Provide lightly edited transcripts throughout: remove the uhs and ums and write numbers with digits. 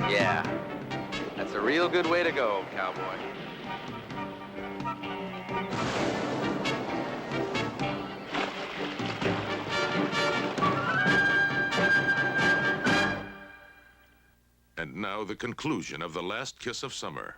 Yeah, that's a real good way to go, cowboy. And now the conclusion of The Last Kiss of Summer.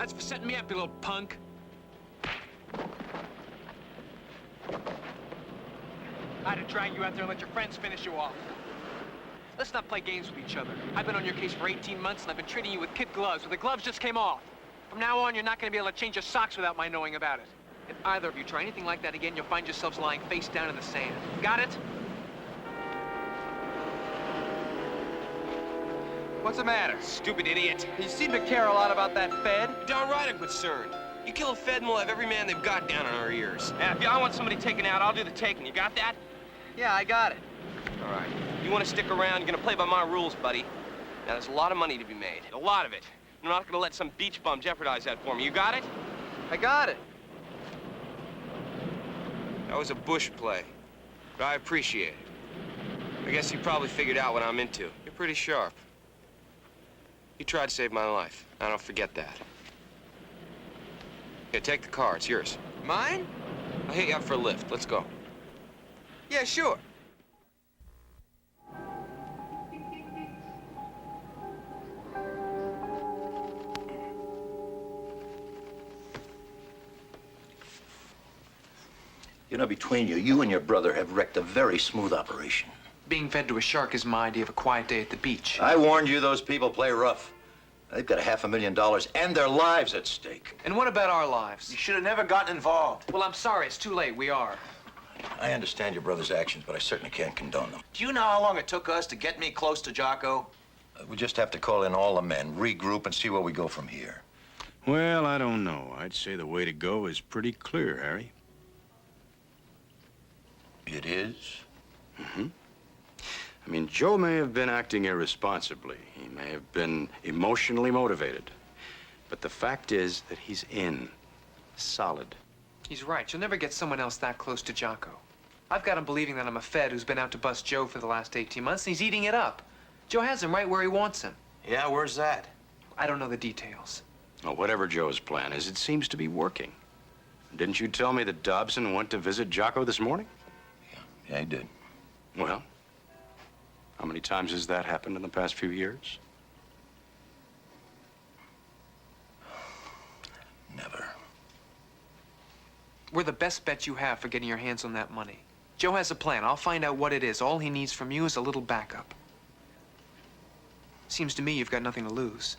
That's for setting me up, you little punk. I'd have dragged you out there and let your friends finish you off. Let's not play games with each other. I've been on your case for 18 months, and I've been treating you with kid gloves, but the gloves just came off. From now on, you're not going to be able to change your socks without my knowing about it. If either of you try anything like that again, you'll find yourselves lying face down in the sand. Got it? What's the matter? Stupid idiot. You seem to care a lot about that Fed. You're downright I'm concerned. You kill a Fed and we'll have every man they've got down on our ears. Yeah, if I want somebody taken out, I'll do the taking. You got that? Yeah, I got it. All right. You want to stick around, you're going to play by my rules, buddy. Now, there's a lot of money to be made. A lot of it. I'm not going to let some beach bum jeopardize that for me. You got it? I got it. That was a bush play, but I appreciate it. I guess you probably figured out what I'm into. You're pretty sharp. You tried to save my life. I don't forget that. Here, take the car. It's yours. Mine? I'll hit you up for a lift. Let's go. Yeah, sure. You know, between you, you and your brother have wrecked a very smooth operation. Being fed to a shark is my idea of a quiet day at the beach. I warned you those people play rough. They've got $500,000 and their lives at stake. And what about our lives? You should have never gotten involved. Well, I'm sorry. It's too late. We are. I understand your brother's actions, but I certainly can't condone them. Do you know how long it took us to get me close to Jocko? We just have to call in all the men, regroup, and see where we go from here. Well, I don't know. I'd say the way to go is pretty clear, Harry. It is? Mm-hmm. I mean, Joe may have been acting irresponsibly. He may have been emotionally motivated. But the fact is that he's in. Solid. He's right. You'll never get someone else that close to Jocko. I've got him believing that I'm a Fed who's been out to bust Joe for the last 18 months, and he's eating it up. Joe has him right where he wants him. Yeah, where's that? I don't know the details. Well, whatever Joe's plan is, it seems to be working. Didn't you tell me that Dobson went to visit Jocko this morning? Yeah, he did. Well, how many times has that happened in the past few years? Never. We're the best bet you have for getting your hands on that money. Joe has a plan. I'll find out what it is. All he needs from you is a little backup. Seems to me you've got nothing to lose.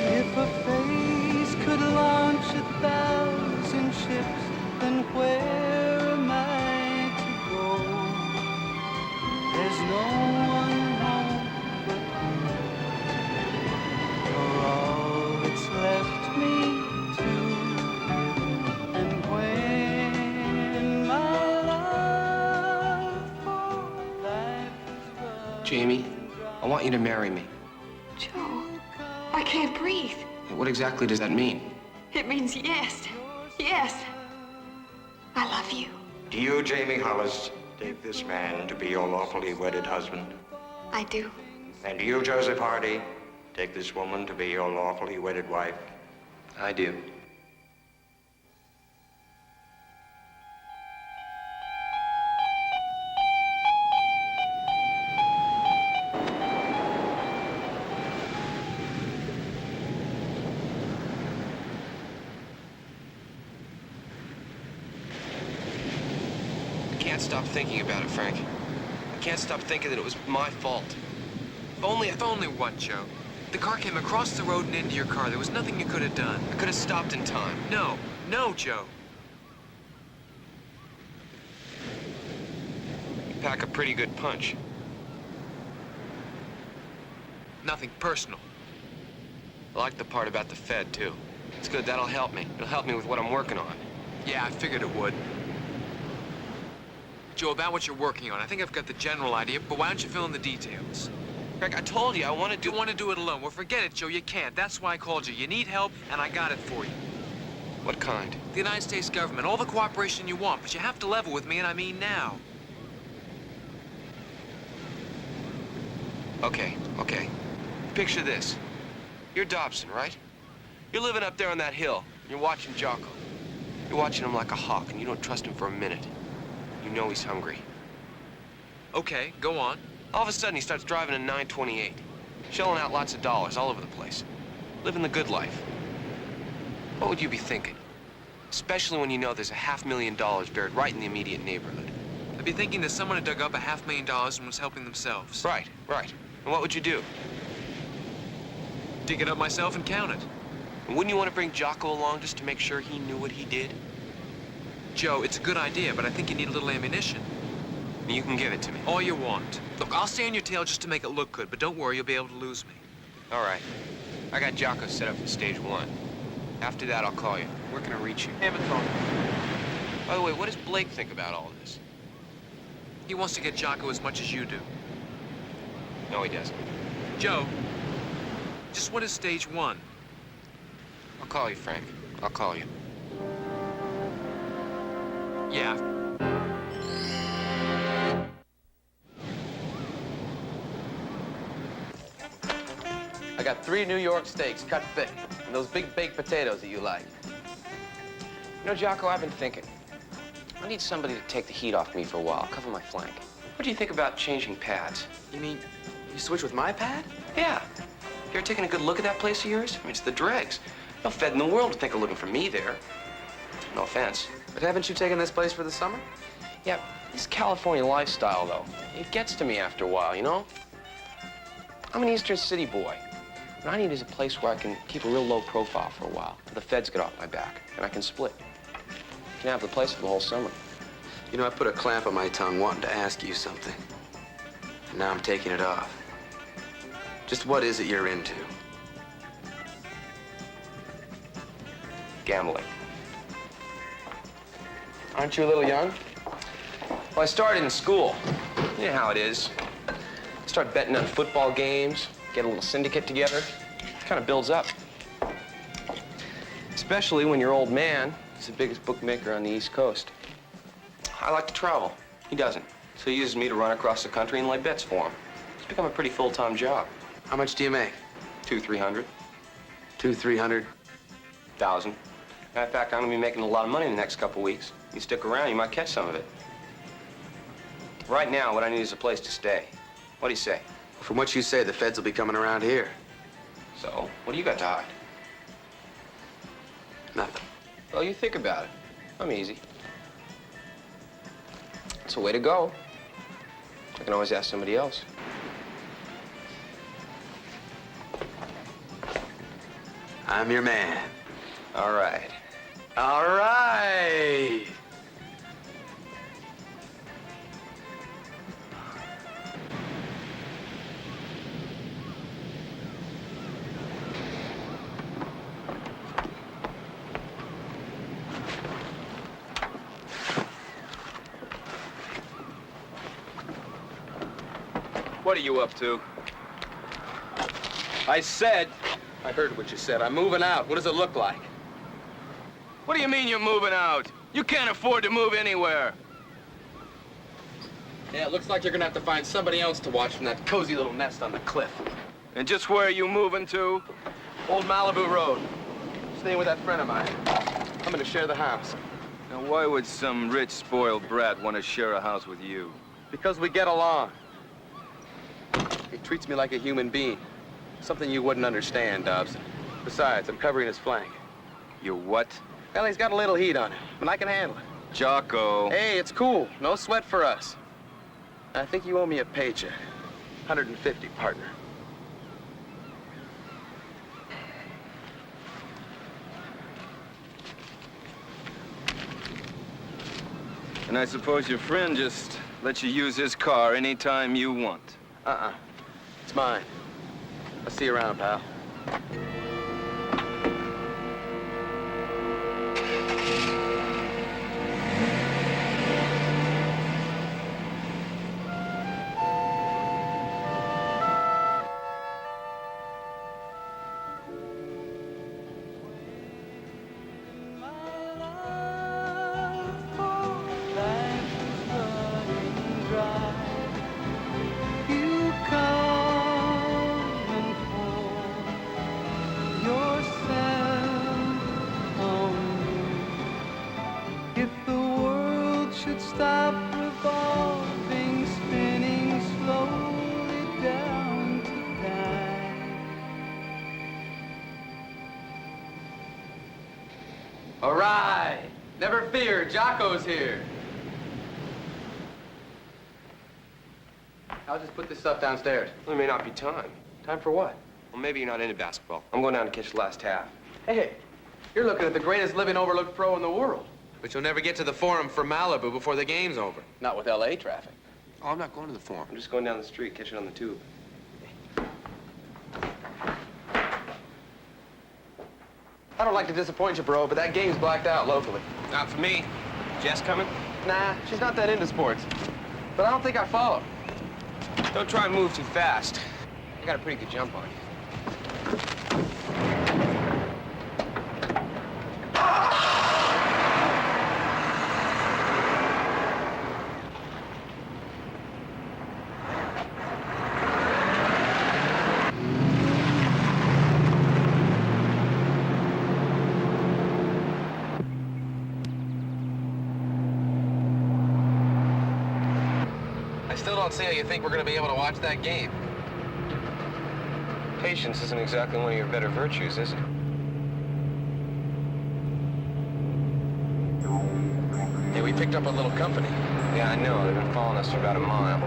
If a face could launch 1,000 ships, then where am I to go? There's no one home but you. You're all that's left me to give. And when my love for life is run Jamie, I want you to marry me. Joe, I can't breathe. What exactly does that mean? It means yes. Yes. I love you. Do you, Jamie Hollis, take this man to be your lawfully wedded husband? I do. And do you, Joseph Hardy, take this woman to be your lawfully wedded wife? I do. I can't stop thinking about it, Frank. I can't stop thinking that it was my fault. If only what, Joe? The car came across the road and into your car. There was nothing you could have done. I could have stopped in time. No, Joe. You pack a pretty good punch. Nothing personal. I like the part about the Fed, too. It's good. That'll help me. It'll help me with what I'm working on. Yeah, I figured it would. Joe, about what you're working on, I think I've got the general idea, but why don't you fill in the details? Greg, I told you I want to do... You want to do it alone. Well, forget it, Joe. You can't. That's why I called you. You need help, and I got it for you. What kind? The United States government. All the cooperation you want, but you have to level with me, and I mean now. Okay. Picture this. You're Dobson, right? You're living up there on that hill. You're watching Jocko. You're watching him like a hawk, and you don't trust him for a minute. You know he's hungry. Okay, go on. All of a sudden, he starts driving a 928, shelling out lots of dollars all over the place, living the good life. What would you be thinking? Especially when you know there's $500,000 buried right in the immediate neighborhood. I'd be thinking that someone had dug up $500,000 and was helping themselves. Right. And what would you do? Dig it up myself and count it. And wouldn't you want to bring Jocko along just to make sure he knew what he did? Joe, it's a good idea, but I think you need a little ammunition. You can give it to me. All you want. Look, I'll stay on your tail just to make it look good, but don't worry, you'll be able to lose me. All right. I got Jocko set up for stage 1. After that, I'll call you. Where can I reach you? Amazon. By the way, what does Blake think about all this? He wants to get Jocko as much as you do. No, he doesn't. Joe, just what is stage 1? I'll call you, Frank. I'll call you. Yeah. I got 3 New York steaks cut thick, and those big baked potatoes that you like. You know, Jocko, I've been thinking. I need somebody to take the heat off me for a while, cover my flank. What do you think about changing pads? You mean you switch with my pad? Yeah. You ever taken a good look at that place of yours? I mean, it's the dregs. No Fed in the world would think of looking for me there. No offense. But haven't you taken this place for the summer? Yeah, this California lifestyle, though, it gets to me after a while, you know? I'm an Eastern City boy. What I need is a place where I can keep a real low profile for a while, till the feds get off my back, and I can split. I can have the place for the whole summer. You know, I put a clamp on my tongue wanting to ask you something. And now I'm taking it off. Just what is it you're into? Gambling. Aren't you a little young? Well, I started in school. You know how it is. Start betting on football games, get a little syndicate together. It kind of builds up. Especially when your old man is the biggest bookmaker on the East Coast. I like to travel. He doesn't. So he uses me to run across the country and lay bets for him. It's become a pretty full-time job. How much do you make? 200-300. 200-300? 1,000. Matter of fact, I'm gonna be making a lot of money in the next couple weeks. You stick around, you might catch some of it. Right now, what I need is a place to stay. What do you say? From what you say, the feds will be coming around here. So, what do you got to hide? Nothing. Well, you think about it. I'm easy. It's a way to go. I can always ask somebody else. I'm your man. All right. All right. What are you up to? I said... I heard what you said. I'm moving out. What does it look like? What do you mean you're moving out? You can't afford to move anywhere. Yeah, it looks like you're gonna have to find somebody else to watch from that cozy little nest on the cliff. And just where are you moving to? Old Malibu Road. Staying with that friend of mine. I'm gonna share the house. Now, why would some rich, spoiled brat want to share a house with you? Because we get along. He treats me like a human being. Something you wouldn't understand, Dobbs. Besides, I'm covering his flank. You what? Well, he's got a little heat on him, and I can handle it. Jocko. Hey, it's cool. No sweat for us. I think you owe me a paycheck. 150, partner. And I suppose your friend just lets you use his car anytime you want. It's mine. I'll see you around, pal. Stop revolving, spinning slowly down to die. All right. Never fear, Jocko's here. I'll just put this stuff downstairs. Well, there may not be time. Time for what? Well, maybe you're not into basketball. I'm going down to catch the last half. Hey, you're looking at the greatest living overlooked pro in the world. But you'll never get to the Forum for Malibu before the game's over. Not with L.A. traffic. Oh, I'm not going to the Forum. I'm just going down the street, catching on the tube. I don't like to disappoint you, bro, but that game's blacked out locally. Not for me. Jess coming? Nah, she's not that into sports. But I don't think I follow. Don't try and move too fast. I got a pretty good jump on you. I still don't see how you think we're going to be able to watch that game. Patience isn't exactly one of your better virtues, is it? Hey, we picked up a little company. Yeah, I know. They've been following us for about a mile.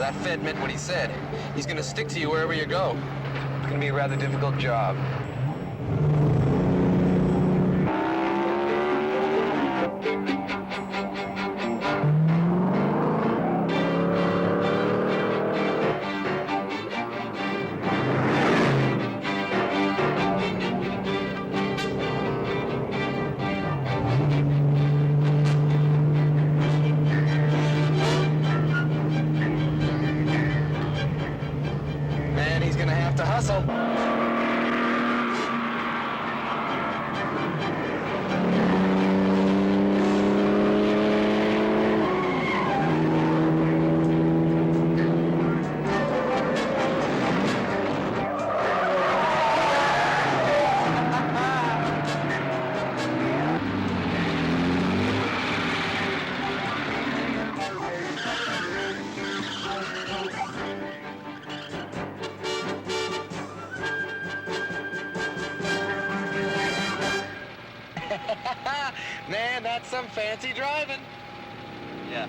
that Fed meant what he said. He's gonna stick to you wherever you go. It's gonna be a rather difficult job. Man, he's gonna have to hustle. Man, that's some fancy driving. Yeah.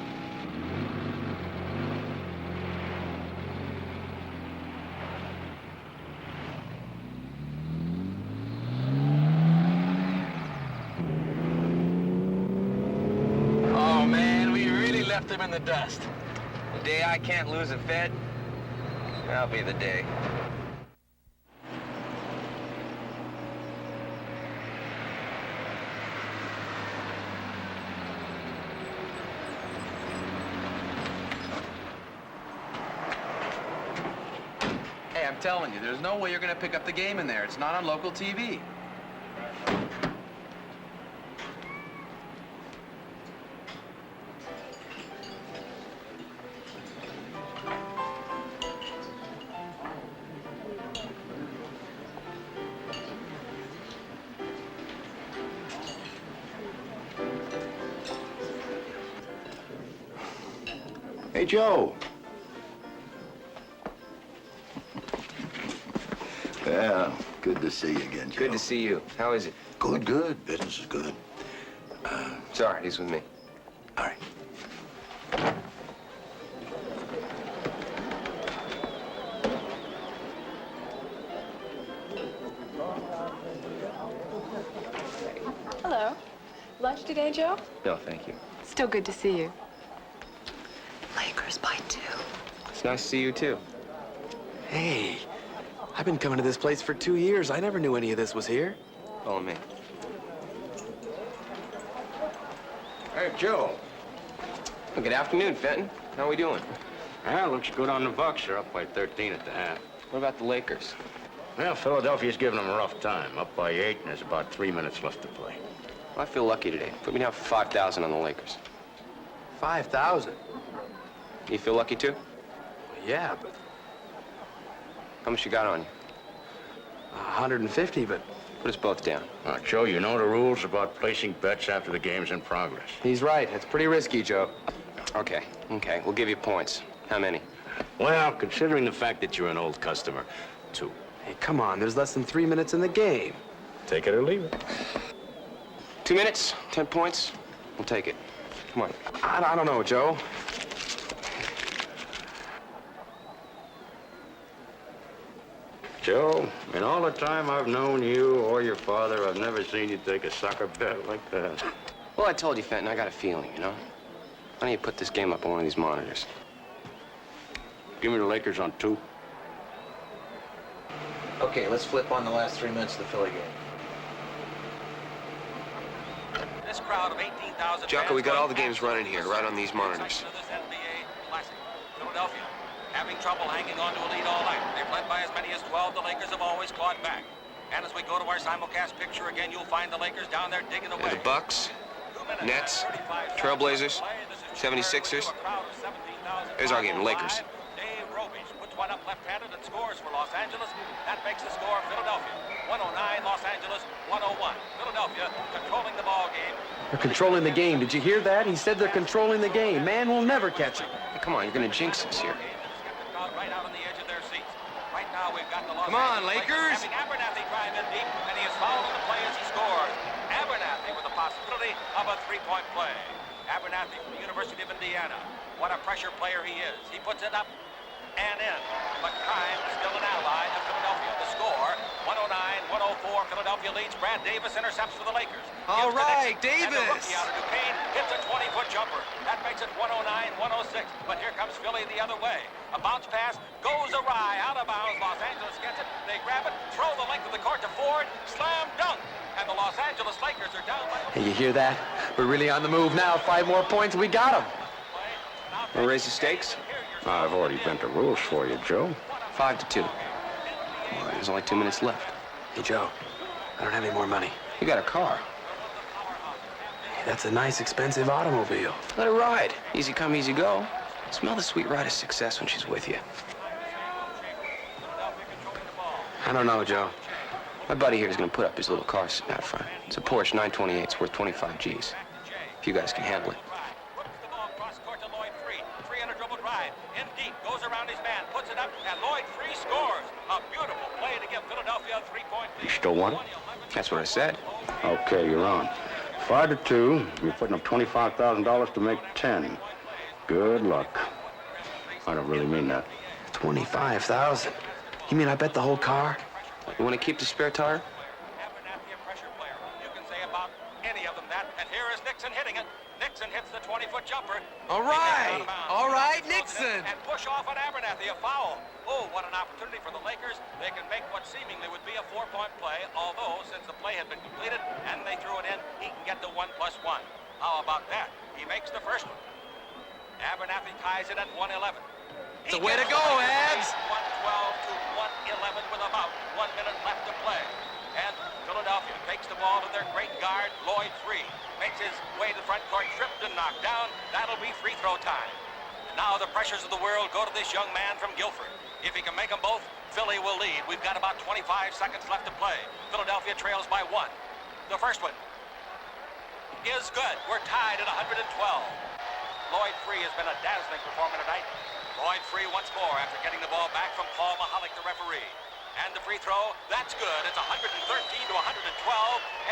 Oh, man, we really left him in the dust. The day I can't lose a Fed, that'll be the day. Hey, I'm telling you, there's no way you're gonna pick up the game in there. It's not on local TV. Hey, Joe. Yeah, good to see you again, Joe. Good to see you. How is it? Good, good. Business is good. Sorry, he's with me. All right. Hello. Lunch today, Joe? No, thank you. Still good to see you. Lakers by 2. It's nice to see you, too. Hey, I've been coming to this place for 2 years. I never knew any of this was here. Follow me. Hey, Joe. Well, good afternoon, Fenton. How are we doing? Well, looks good on the Bucks. They're up by 13 at the half. What about the Lakers? Well, Philadelphia's giving them a rough time. Up by 8, and there's about 3 minutes left to play. Well, I feel lucky today. Put me down for 5,000 on the Lakers. 5,000. You feel lucky, too? Yeah, but How much you got on you? 150, but Put us both down. Now, Joe, you know the rules about placing bets after the game's in progress. he's right. It's pretty risky, Joe. Okay. We'll give you points. How many? Well, considering the fact that you're an old customer, 2. Hey, come on. There's less than 3 minutes in the game. Take it or leave it. 2 minutes, 10 points. We'll take it. Come on. I don't know, Joe. Joe, in all the time I've known you or your father, I've never seen you take a soccer bet like that. Well, I told you, Fenton, I got a feeling, you know? Why don't you put this game up on one of these monitors? Give me the Lakers on 2. Okay, let's flip on the last 3 minutes of the Philly game. This crowd of 18,000 Jocko, we got all the games running here, right on these monitors. Philadelphia, having trouble hanging on to a lead all night. They've led by as many as 12. The Lakers have always clawed back. And as we go to our simulcast picture again, you'll find the Lakers down there digging away. The Bucks, Nets, Trailblazers, 76ers. There's our game, Lakers. Dave Robish puts one up left-handed and scores for Los Angeles. That makes the score Philadelphia 109, Los Angeles 101. Philadelphia controlling the ball game. They're controlling the game. Did you hear that? He said they're controlling the game. Man will never catch him. Hey, come on, you're gonna jinx us here. Right out on the edge of their seats. Right now we've got the Los Come on, Angeles Lakers! having Abernathy drive in deep, and he is fouled on the play as he scores. Abernathy with the possibility of a three-point play. Abernathy from the University of Indiana. What a pressure player he is. He puts it up and in. But crime is still an ally of Philadelphia. The score, 109-104. Philadelphia leads. Brad Davis intercepts for the Lakers. All Gives to right, Nixon, and the Davis. rookie out of Duquesne hits a 20-foot jumper. That makes it 109-106. But here comes Philly the other way. A bounce pass goes awry, out of bounds. Los Angeles gets it. They grab it, throw the length of the court to Ford, slam dunk. And the Los Angeles Lakers are down by... Hey, you hear that? We're really on the move now. 5 more points, we got them. Wanna raise the stakes? I've already bent the rules for you, Joe. 5-2. Well, there's only 2 minutes left. Hey, Joe, I don't have any more money. You got a car. Hey, that's a nice, expensive automobile. Let her ride. Easy come, easy go. Smell the sweet ride of success when she's with you. I don't know, Joe. My buddy here is going to put up his little car sitting out front. It's a Porsche 928. It's worth 25 G's. If you guys can handle it. Puts the ball cross court to Lloyd Free. Free on a dribble drive. In deep, goes around his man, puts it up, and Lloyd Free scores. A beautiful play to give Philadelphia a 3-point lead. You still want it? That's what I said. Okay, you're on. 5-2. You're putting up $25,000 to make 10. Good luck. I don't really mean that. 25,000. You mean I bet the whole car? You want to keep the spare tire? Abernathy, a pressure player. You can say about any of them that. And here is Nixon hitting it. Nixon hits the 20-foot jumper. All right, Nixon. And push off on Abernathy, a foul. Oh, what an opportunity for the Lakers. They can make what seemingly would be a 4-point play, although since the play had been completed and they threw it in, he can get to 1+1. How about that? He makes the first one. Abernathy ties it at 111. It's the way to go, Abs. 112 to 111 with about 1 minute left to play. And Philadelphia takes the ball to their great guard, Lloyd Free. Makes his way to the front court, tripped and knocked down. That'll be free throw time. And now the pressures of the world go to this young man from Guilford. If he can make them both, Philly will lead. We've got about 25 seconds left to play. Philadelphia trails by 1. The first one is good. We're tied at 112. Lloyd Free has been a dazzling performer tonight. Lloyd Free once more after getting the ball back from Paul Mahalik, the referee. And the free throw, that's good. It's 113 to 112,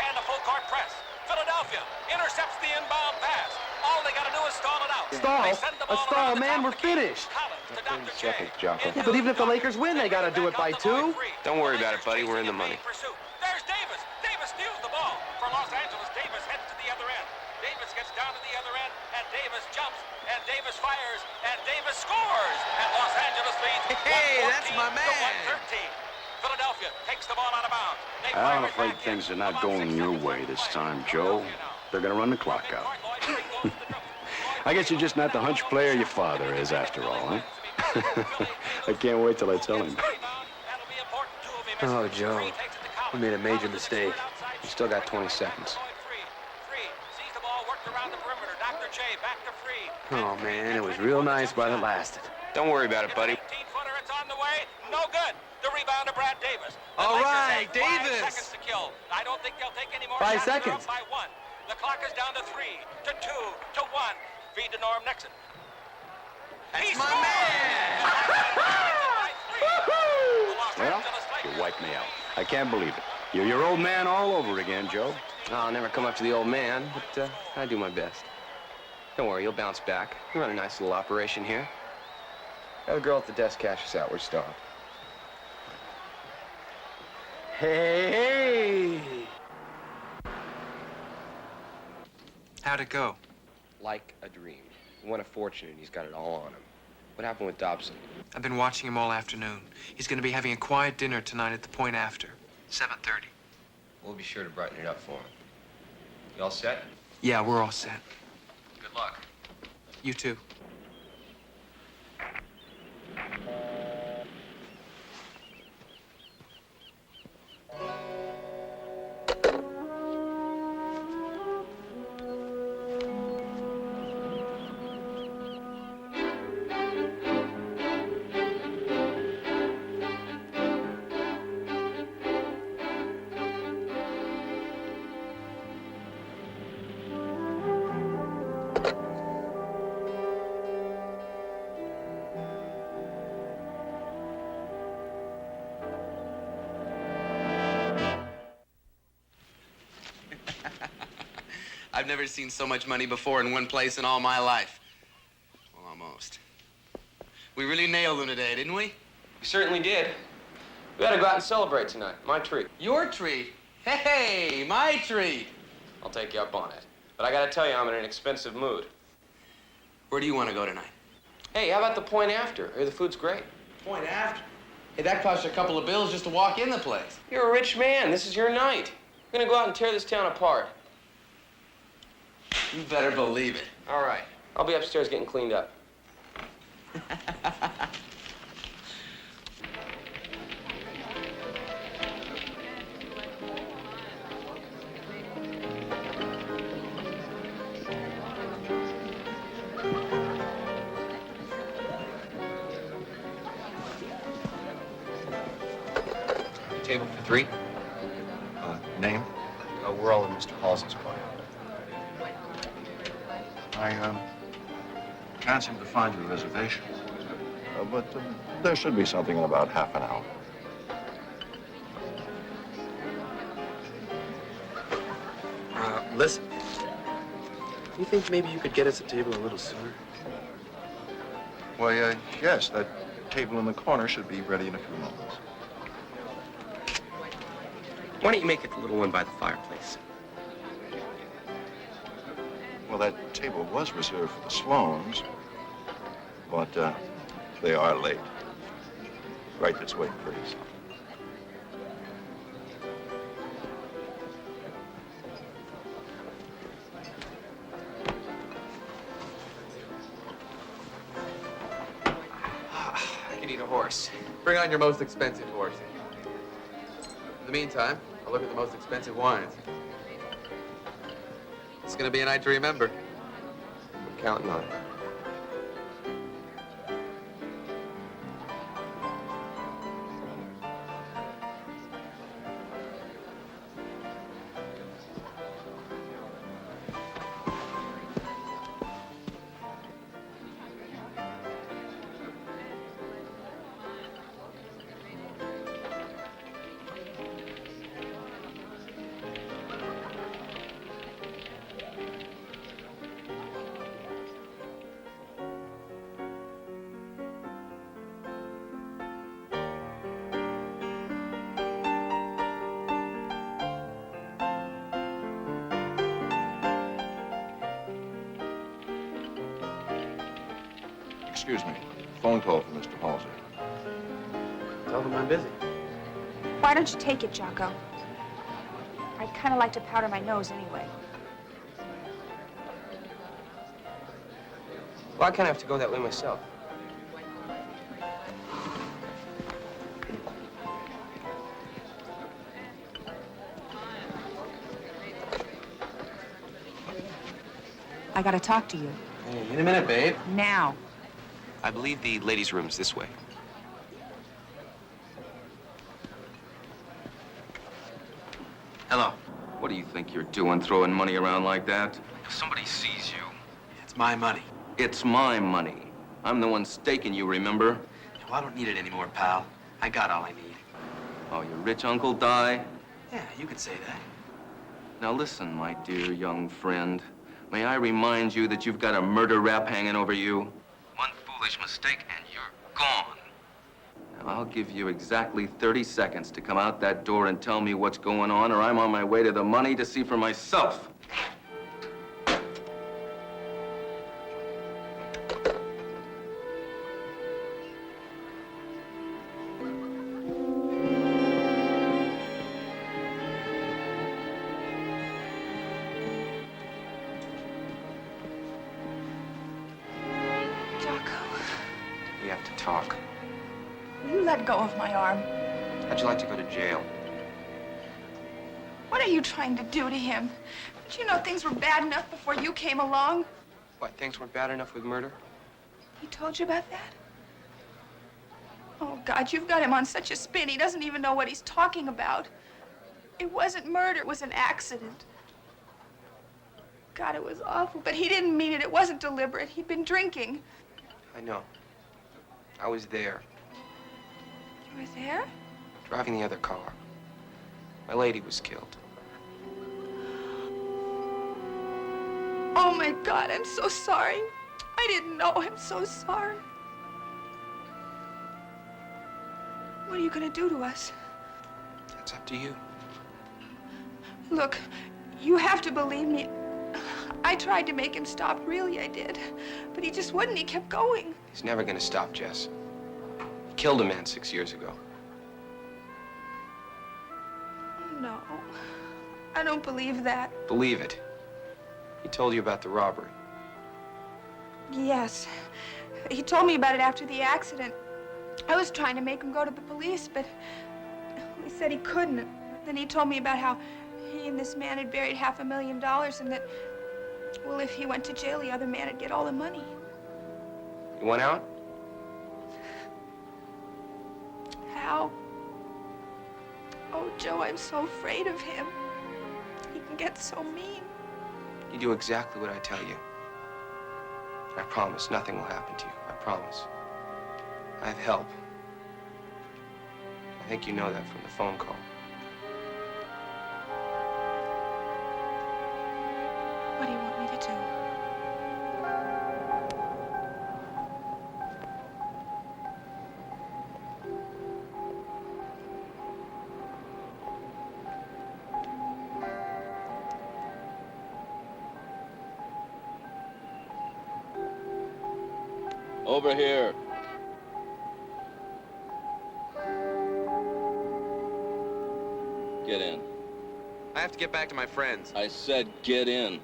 and a full court press. Philadelphia intercepts the inbound pass. All they got to do is stall it out. Stall, man, we're finished. Collins to Dr. J. Jocko. Yeah, but even if the Lakers win, they got to do it by 2. Don't worry about it, buddy. We're in the money. There's Davis. Davis steals the ball. For Los Angeles, Davis heads to the other end. Davis gets down to the other end, and Davis jumps, and Davis fires, and Davis scores. And Los Angeles leads Hey, 114 that's my man. to 113. Philadelphia takes the ball out of bounds. I'm afraid things are not going your way this time, Joe. They're going to run the clock out. I guess you're just not the hunch player your father is, after all, huh? I can't wait till I tell him. Oh, Joe, we made a major mistake. You still got 20 seconds. Oh, man, it was real nice while it lasted. Don't worry about it, buddy. 18-footer, it's on the way. No good. The rebound to Brad Davis. The All Lakers right, have 5 Davis. seconds to kill. I don't think they'll take any more 5 shots. They're seconds. up by 1. The clock is down to 3, to 2, to 1. Feed to Norm Nixon. That's He my scores! man. Well, you wiped me out. I can't believe it. You're your old man all over again, Joe. I'll never come up to the old man, but I do my best. Don't worry, you'll bounce back. You run a nice little operation here. Have the girl at the desk cash us out. We're starved. Hey. How'd it go? Like a dream. He won a fortune and he's got it all on him. What happened with Dobson? I've been watching him all afternoon. He's going to be having a quiet dinner tonight at the Point After. 7:30. We'll be sure to brighten it up for him. You all set? Yeah, we're all set. Good luck. You too. I've never seen so much money before in one place in all my life. Well, almost. We really nailed them today, didn't we? We certainly did. We gotta go out and celebrate tonight. My treat. Your treat? Hey, my treat. I'll take you up on it. But I gotta tell you, I'm in an expensive mood. Where do you want to go tonight? Hey, how about the Point After? I hear the food's great. Point After? Hey, that costs you a couple of bills just to walk in the place. You're a rich man. This is your night. We're gonna go out and tear this town apart. You better believe it. All right. I'll be upstairs getting cleaned up. Table for 3. Name? We're all in Mr. Halsey's corner. I can't seem to find your reservation. But there should be something in about half an hour. Listen. Do you think maybe you could get us a table a little sooner? Why, yes, that table in the corner should be ready in a few moments. Why don't you make it the little one by the fireplace? Well, that table was reserved for the Sloanes, but they are late. Right, that's waiting for you. I could eat a horse. Bring on your most expensive horse. In the meantime, I'll look at the most expensive wines. It's gonna be a night to remember. I'm counting on it. Excuse me. Phone call from Mr. Halsey. Tell them I'm busy. Why don't you take it, Jocko? I'd kind of like to powder my nose anyway. Well, I kind of have to go that way myself. I gotta talk to you. Hey, in a minute, babe. Now. I believe the ladies' room's this way. Hello. What do you think you're doing, throwing money around like that? If somebody sees you... It's my money. It's my money. I'm the one staking you, remember? Well, I don't need it anymore, pal. I got all I need. Oh, your rich uncle die? Yeah, you could say that. Now listen, my dear young friend. May I remind you that you've got a murder rap hanging over you? One foolish mistake and you're gone. Now, I'll give you exactly 30 seconds to come out that door and tell me what's going on, or I'm on my way to the money to see for myself. We have to talk. You let go of my arm. How'd you like to go to jail? What are you trying to do to him? Did you know things were bad enough before you came along? What, things weren't bad enough with murder? He told you about that? Oh, God, you've got him on such a spin. He doesn't even know what he's talking about. It wasn't murder. It was an accident. God, it was awful. But he didn't mean it. It wasn't deliberate. He'd been drinking. I know. I was there, You were there? driving the other car. My lady was killed. Oh, my God, I'm so sorry. I didn't know. I'm so sorry. you gonna do to us? It's up to you. Look, you have to believe me. I tried to make him stop, really, I did. But he just wouldn't, he kept going. He's never gonna stop, Jess. He killed a man 6 years ago. No, I don't believe that. Believe it. He told you about the robbery. Yes, he told me about it after the accident. I was trying to make him go to the police, but he said he couldn't. Then he told me about how he and this man had buried $500,000 and that, well, if he went to jail, the other man would get all the money. You went out? How? Oh, Joe, I'm so afraid of him. He can get so mean. You do exactly what I tell you. I promise nothing will happen to you. I promise. I have help. I think you know that from the phone call. What do you want me to do? Over here. Get in. I have to get back to my friends. I said get in.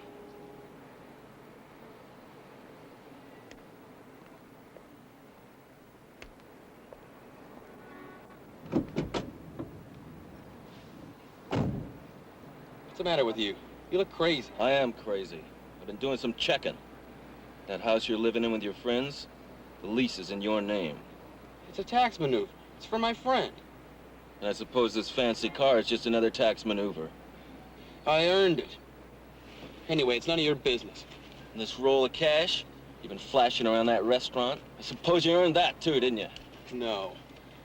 What's the matter with you? You look crazy. I am crazy. I've been doing some checking. That house you're living in with your friends, the lease is in your name. It's a tax maneuver. It's for my friend. And I suppose this fancy car is just another tax maneuver. I earned it. Anyway, it's none of your business. And this roll of cash you've been flashing around that restaurant, I suppose you earned that too, didn't you? No,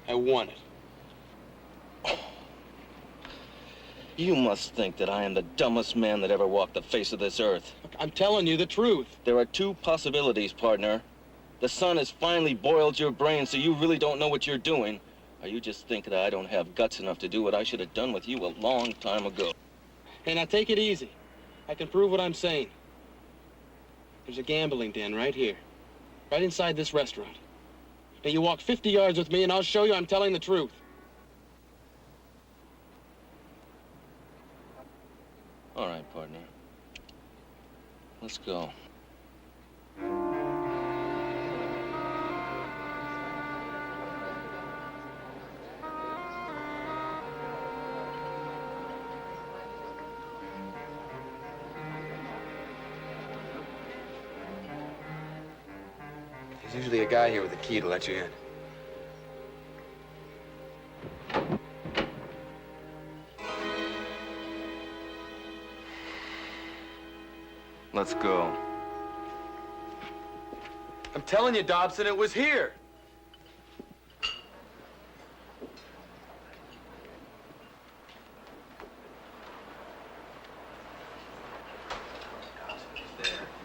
I won it. You must think that I am the dumbest man that ever walked the face of this earth. Look, I'm telling you the truth. There are two possibilities, partner. The sun has finally boiled your brain, so you really don't know what you're doing. Or you just think that I don't have guts enough to do what I should have done with you a long time ago. Hey, now take it easy. I can prove what I'm saying. There's a gambling den right here. Right inside this restaurant. Now you walk 50 yards with me and I'll show you I'm telling the truth. All right, partner. Let's go. There's usually a guy here with a key to let you in. Let's go. I'm telling you, Dobson, it was here.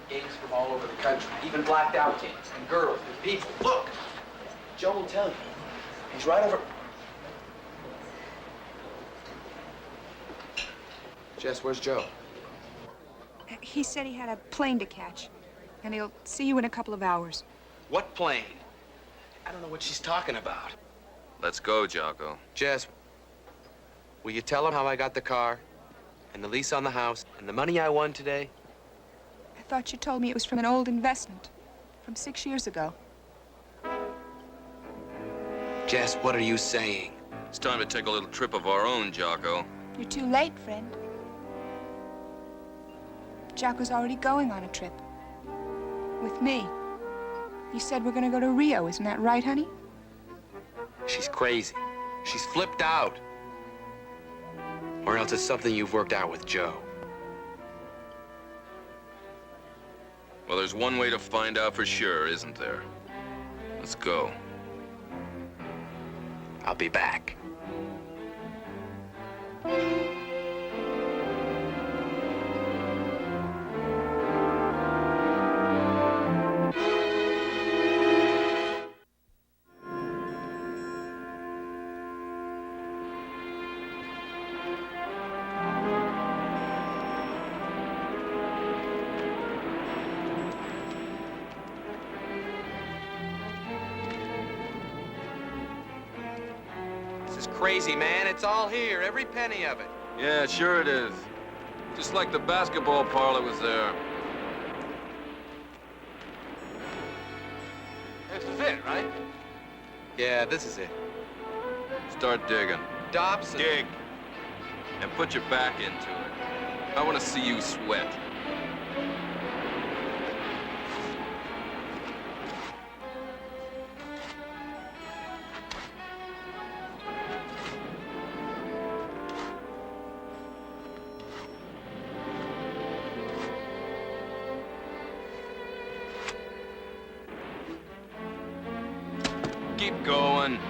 Gangs from all over the country, even blacked out gangs, and girls, and people. Look! Joe will tell you. He's right over... Jess, where's Joe? He said he had a plane to catch, and he'll see you in a couple of hours. What plane? I don't know what she's talking about. Let's go, Jocko. Jess, will you tell him how I got the car, and the lease on the house, and the money I won today? I thought you told me it was from an old investment, from 6 years ago. Jess, what are you saying? It's time to take a little trip of our own, Jocko. You're too late, friend. Jocko's already going on a trip. With me. You said we're gonna go to Rio, isn't that right, honey? She's crazy. She's flipped out. Or else it's something you've worked out with Joe. Well, there's one way to find out for sure, isn't there? Let's go. I'll be back. crazy, man. It's all here, every penny of it. Yeah, sure it is. Just like the basketball parlor was there. This is it, right? Yeah, this is it. Start digging. Dobson. Dig. And put your back into it. I want to see you sweat. Keep going.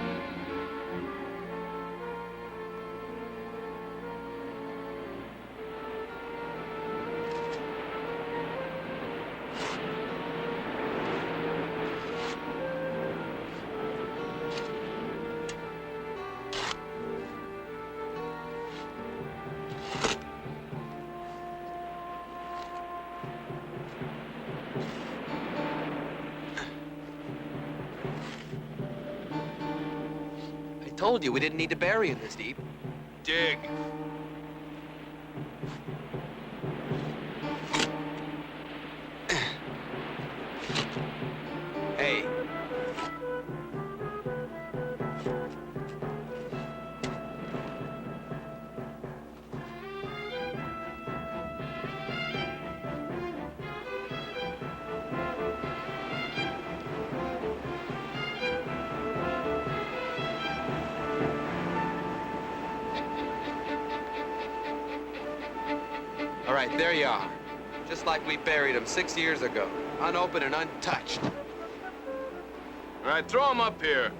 I told you we didn't need to bury him this deep. Dig. Hey. All right, there you are. Just like we buried him 6 years ago. Unopened and untouched. All right, throw him up here.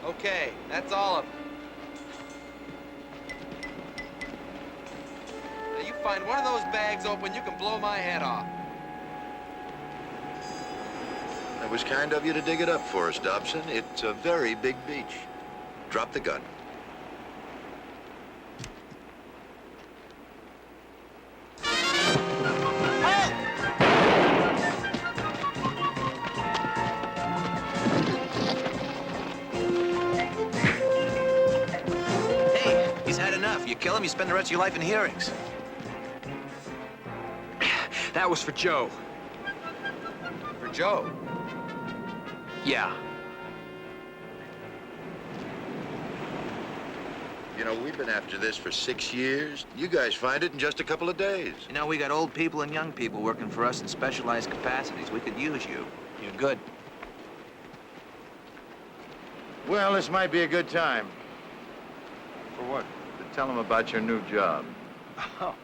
Okay, that's all of them. Now you find one of those bags open, you can blow my head off. It was kind of you to dig it up for us, Dobson. It's a very big beach. Drop the gun. You kill him, you spend the rest of your life in hearings. That was for Joe. For Joe? Yeah. You know, we've been after this for 6 years. You guys find it in just a couple of days. You know, we got old people and young people working for us in specialized capacities. We could use you. You're good. Well, this might be a good time. For what? To tell them about your new job. Oh.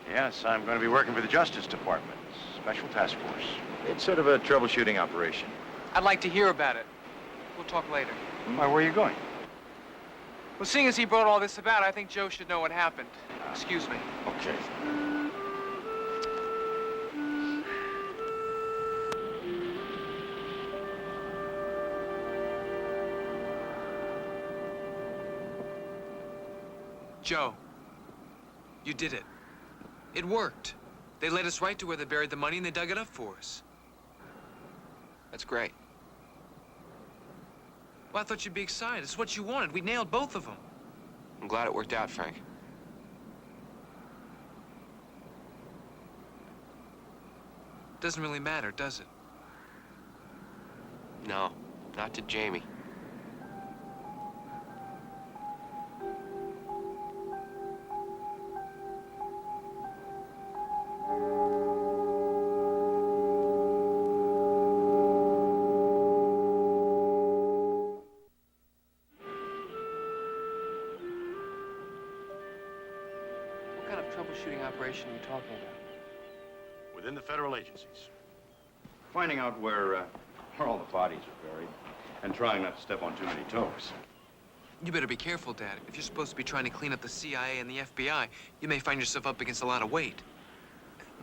Yes, I'm going to be working for the Justice Department, Special Task Force. It's sort of a troubleshooting operation. I'd like to hear about it. We'll talk later. Why, where are you going? Well, seeing as he brought all this about, I think Joe should know what happened. Excuse me. Okay. Joe, you did it. It worked. They led us right to where they buried the money and they dug it up for us. That's great. Well, I thought you'd be excited. It's what you wanted. We nailed both of them. I'm glad it worked out, Frank. Doesn't really matter, does it? No, not to Jamie. Troubleshooting operation are you talking about? Within the federal agencies. Finding out where all the bodies are buried and trying not to step on too many toes. You better be careful, Dad. If you're supposed to be trying to clean up the CIA and the FBI, you may find yourself up against a lot of weight.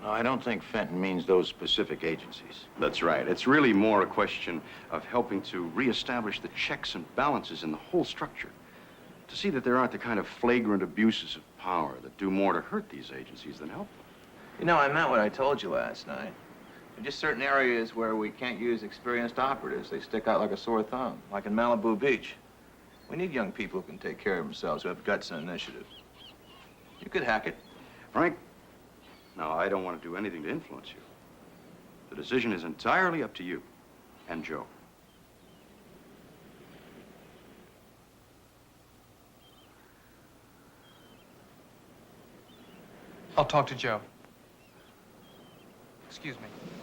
No, I don't think Fenton means those specific agencies. That's right. It's really more a question of helping to reestablish the checks and balances in the whole structure. To see that there aren't the kind of flagrant abuses of power that do more to hurt these agencies than help them. You know, I meant what I told you last night. There are just certain areas where we can't use experienced operatives. They stick out like a sore thumb, like in Malibu Beach. We need young people who can take care of themselves, who have guts and initiative. You could hack it. Frank, no, I don't want to do anything to influence you. The decision is entirely up to you and Joe. I'll talk to Joe. Excuse me.